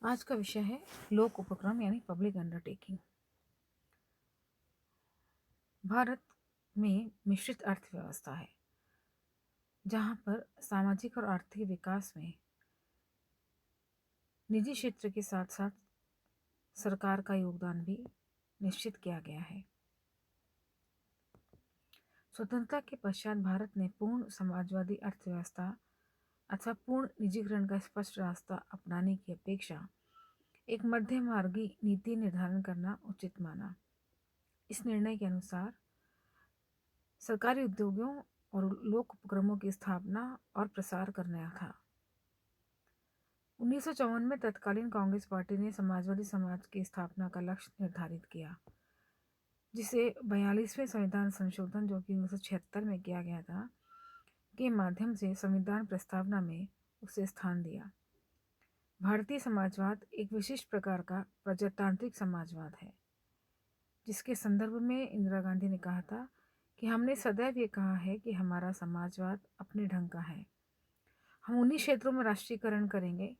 आज का विषय है लोक उपक्रम यानी पब्लिक अंडरटेकिंग। भारत में मिश्रित अर्थव्यवस्था है, जहां पर सामाजिक और आर्थिक विकास में निजी क्षेत्र के साथ साथ सरकार का योगदान भी निश्चित किया गया है। स्वतंत्रता के पश्चात भारत ने पूर्ण समाजवादी अर्थव्यवस्था अथवा पूर्ण निजीकरण का स्पष्ट रास्ता अपनाने की अपेक्षा एक मध्य मार्गी नीति निर्धारण करना उचित माना। इस निर्णय के अनुसार सरकारी उद्योगों और लोक उपक्रमों की स्थापना और प्रसार करना था। 1954 में तत्कालीन कांग्रेस पार्टी ने समाजवादी समाज की स्थापना का लक्ष्य निर्धारित किया, जिसे 42वें संविधान संशोधन जो कि 1976 में किया गया था के माध्यम से संविधान प्रस्तावना में उसे स्थान दिया। भारतीय समाजवाद एक विशिष्ट प्रकार का प्रजातांत्रिक समाजवाद है, जिसके संदर्भ में इंदिरा गांधी ने कहा था कि हमने सदैव ये कहा है कि हमारा समाजवाद अपने ढंग का है। हम उन्हीं क्षेत्रों में राष्ट्रीयकरण करेंगे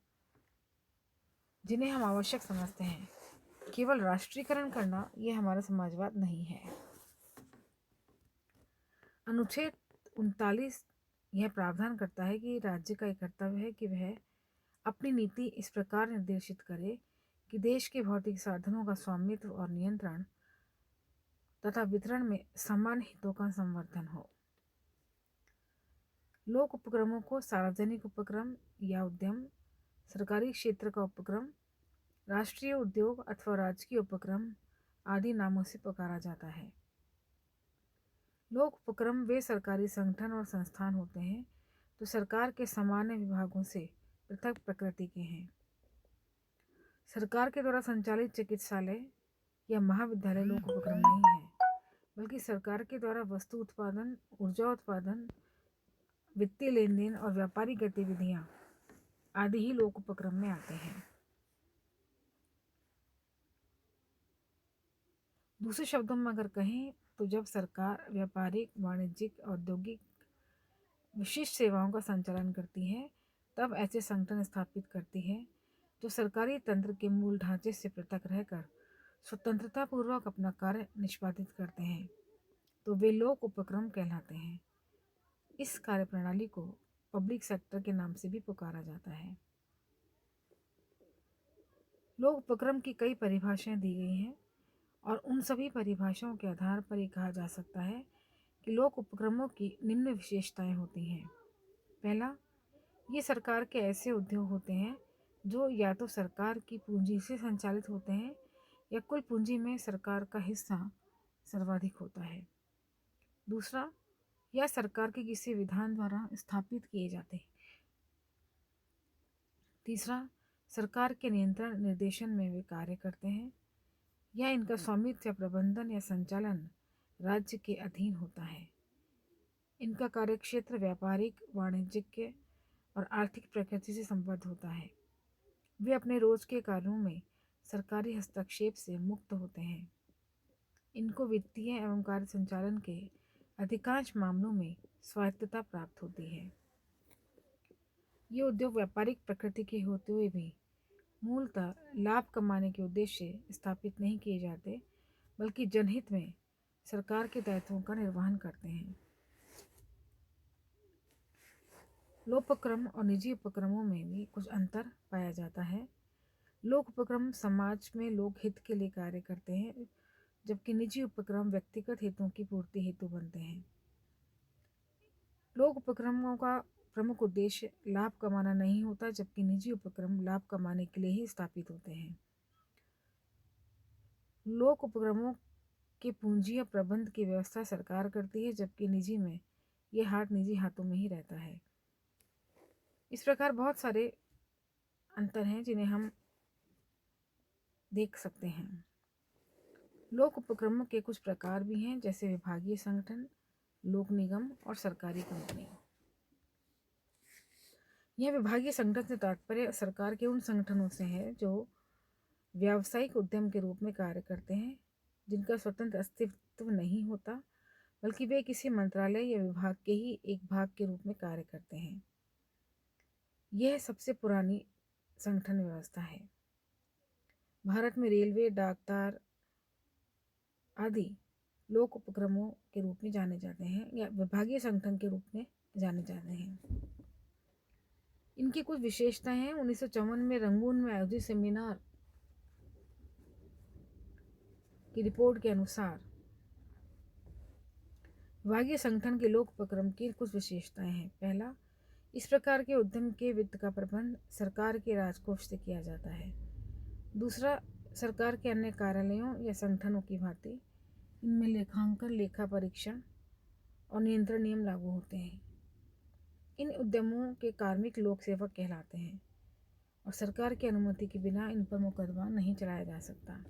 जिन्हें हम आवश्यक समझते हैं। केवल राष्ट्रीयकरण करना यह हमारा समाजवाद नहीं है। अनुच्छेद 39 यह प्रावधान करता है कि राज्य का एक कर्तव्य है कि वह अपनी नीति इस प्रकार निर्देशित करे कि देश के भौतिक साधनों का स्वामित्व और नियंत्रण तथा वितरण में समान हितों का संवर्धन हो। लोक उपक्रमों को सार्वजनिक उपक्रम या उद्यम, सरकारी क्षेत्र का उपक्रम, राष्ट्रीय उद्योग अथवा राजकीय उपक्रम आदि नामों से पुकारा जाता है। लोक उपक्रम वे सरकारी संगठन और संस्थान होते हैं जो सरकार के सामान्य विभागों से पृथक प्रकृति के हैं। सरकार के द्वारा संचालित चिकित्सालय या महाविद्यालय लोक उपक्रम नहीं है, बल्कि सरकार के द्वारा वस्तु उत्पादन, ऊर्जा उत्पादन, वित्तीय लेन देन और व्यापारिक गतिविधियां आदि ही लोक उपक्रम में आते हैं। दूसरे शब्दों में अगर कहें तो जब सरकार व्यापारिक, वाणिज्यिक, औद्योगिक विशिष्ट सेवाओं का संचालन करती है, तब ऐसे संगठन स्थापित करती है जो सरकारी तंत्र के मूल ढांचे से पृथक रहकर स्वतंत्रता पूर्वक अपना कार्य निष्पादित करते हैं, तो वे लोक उपक्रम कहलाते हैं। इस कार्यप्रणाली को पब्लिक सेक्टर के नाम से भी पुकारा जाता है। लोक उपक्रम की कई परिभाषाएं दी गई हैं और उन सभी परिभाषाओं के आधार पर यह कहा जा सकता है कि लोक उपक्रमों की निम्न विशेषताएं होती हैं। पहला, ये सरकार के ऐसे उद्योग होते हैं जो या तो सरकार की पूंजी से संचालित होते हैं या कुल पूंजी में सरकार का हिस्सा सर्वाधिक होता है। दूसरा, यह सरकार के किसी विधान द्वारा स्थापित किए जाते हैं। तीसरा, सरकार के नियंत्रण निर्देशन में वे कार्य करते हैं या इनका स्वामित्व या प्रबंधन या संचालन राज्य के अधीन होता है। इनका कार्यक्षेत्र व्यापारिक, वाणिज्यिक और आर्थिक प्रकृति से संबद्ध होता है। वे अपने रोज के कार्यों में सरकारी हस्तक्षेप से मुक्त होते हैं। इनको वित्तीय एवं कार्य संचालन के अधिकांश मामलों में स्वायत्तता प्राप्त होती है। ये उद्योग व्यापारिक प्रकृति के होते हुए भी मूलतः लाभ कमाने के उद्देश्य से स्थापित नहीं किए जाते, बल्कि जनहित में सरकार के दायित्वों का निर्वहन करते हैं। लोक उपक्रम और निजी उपक्रमों में भी कुछ अंतर पाया जाता है। लोक उपक्रम समाज में लोक हित के लिए कार्य करते हैं, जबकि निजी उपक्रम व्यक्तिगत हितों की पूर्ति हेतु बनते हैं। लोक उपक्रमों का प्रमुख उद्देश्य लाभ कमाना नहीं होता, जबकि निजी उपक्रम लाभ कमाने के लिए ही स्थापित होते हैं। लोक उपक्रमों के पूंजी और प्रबंध की व्यवस्था सरकार करती है, जबकि निजी में यह हाथ निजी हाथों में ही रहता है। इस प्रकार बहुत सारे अंतर हैं जिन्हें हम देख सकते हैं। लोक उपक्रमों के कुछ प्रकार भी हैं, जैसे विभागीय संगठन, लोक निगम और सरकारी कंपनी। यह विभागीय संगठन से तात्पर्य सरकार के उन संगठनों से है जो व्यावसायिक उद्यम के रूप में कार्य करते हैं, जिनका स्वतंत्र अस्तित्व नहीं होता, बल्कि वे किसी मंत्रालय या विभाग के ही एक भाग के रूप में कार्य करते हैं। यह सबसे पुरानी संगठन व्यवस्था है। भारत में रेलवे, डाकतार आदि लोक उपक्रमों के रूप में जाने जाते हैं या विभागीय संगठन के रूप में जाने जाते हैं। इनकी कुछ विशेषताएं हैं। 1954 में रंगून में आयोजित सेमिनार की रिपोर्ट के अनुसार विभागीय संगठन के लोक उपक्रम की कुछ विशेषताएं हैं। पहला, इस प्रकार के उद्यम के वित्त का प्रबंध सरकार के राजकोष से किया जाता है। दूसरा, सरकार के अन्य कार्यालयों या संगठनों की भांति इनमें लेखांकन, लेखा परीक्षण और नियंत्रण नियम लागू होते हैं। इन उद्यमों के कार्मिक लोक सेवक कहलाते हैं और सरकार की अनुमति के बिना इन पर मुकदमा नहीं चलाया जा सकता।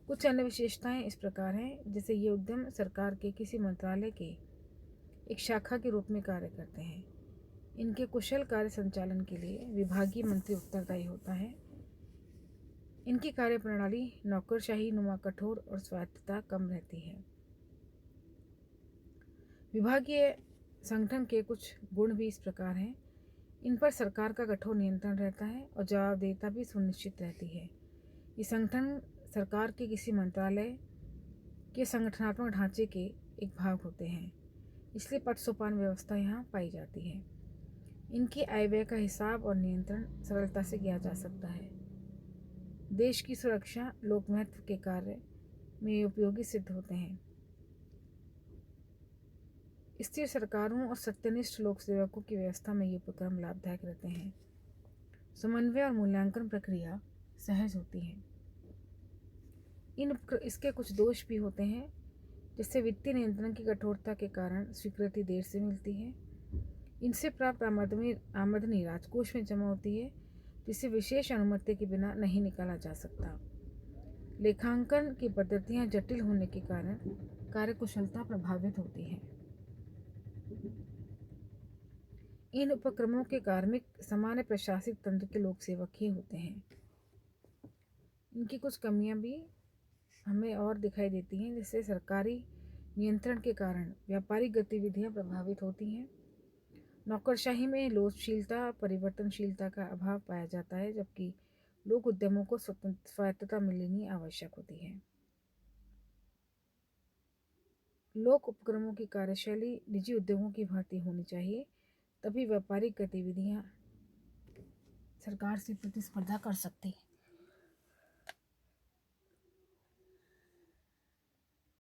कुछ अन्य विशेषताएं इस प्रकार हैं, जैसे ये उद्यम सरकार के किसी मंत्रालय के एक शाखा के रूप में कार्य करते हैं। इनके कुशल कार्य संचालन के लिए विभागीय मंत्री उत्तरदायी होता है। इनकी कार्य प्रणाली नौकरशाही नुमा कठोर और स्वायत्तता कम रहती है। विभागीय संगठन के कुछ गुण भी इस प्रकार हैं। इन पर सरकार का कठोर नियंत्रण रहता है और जवाबदेहिता भी सुनिश्चित रहती है। ये संगठन सरकार के किसी मंत्रालय के संगठनात्मक ढांचे के एक भाग होते हैं, इसलिए पद सोपान व्यवस्था यहाँ पाई जाती है। इनकी आय व्यय का हिसाब और नियंत्रण सरलता से किया जा सकता है। देश की सुरक्षा, लोक महत्व के कार्य में उपयोगी सिद्ध होते हैं। स्थिर सरकारों और सत्यनिष्ठ लोक सेवकों की व्यवस्था में ये उपक्रम लाभदायक रहते हैं। समन्वय और मूल्यांकन प्रक्रिया सहज होती है। इसके कुछ दोष भी होते हैं, जिससे वित्तीय नियंत्रण की कठोरता के कारण स्वीकृति देर से मिलती है। इनसे प्राप्त आमदनी राजकोष में जमा होती है, जिसे विशेष अनुमति के बिना नहीं निकाला जा सकता। लेखांकन की पद्धतियां जटिल होने के कारण कार्यकुशलता प्रभावित होती है। इन उपक्रमों के कार्मिक सामान्य प्रशासनिक तंत्र के लोक सेवक ही होते हैं। इनकी कुछ कमियां भी हमें और दिखाई देती हैं, जैसे सरकारी नियंत्रण के कारण व्यापारिक गतिविधियां प्रभावित होती हैं। नौकरशाही में लोचशीलता, परिवर्तनशीलता का अभाव पाया जाता है, जबकि लोक उद्यमों को स्वायत्तता मिलनी आवश्यक होती है। लोक उपक्रमों की कार्यशैली निजी उद्योगों की भांति होनी चाहिए, तभी व्यापारिक गतिविधियां सरकार से प्रतिस्पर्धा कर सकती हैं।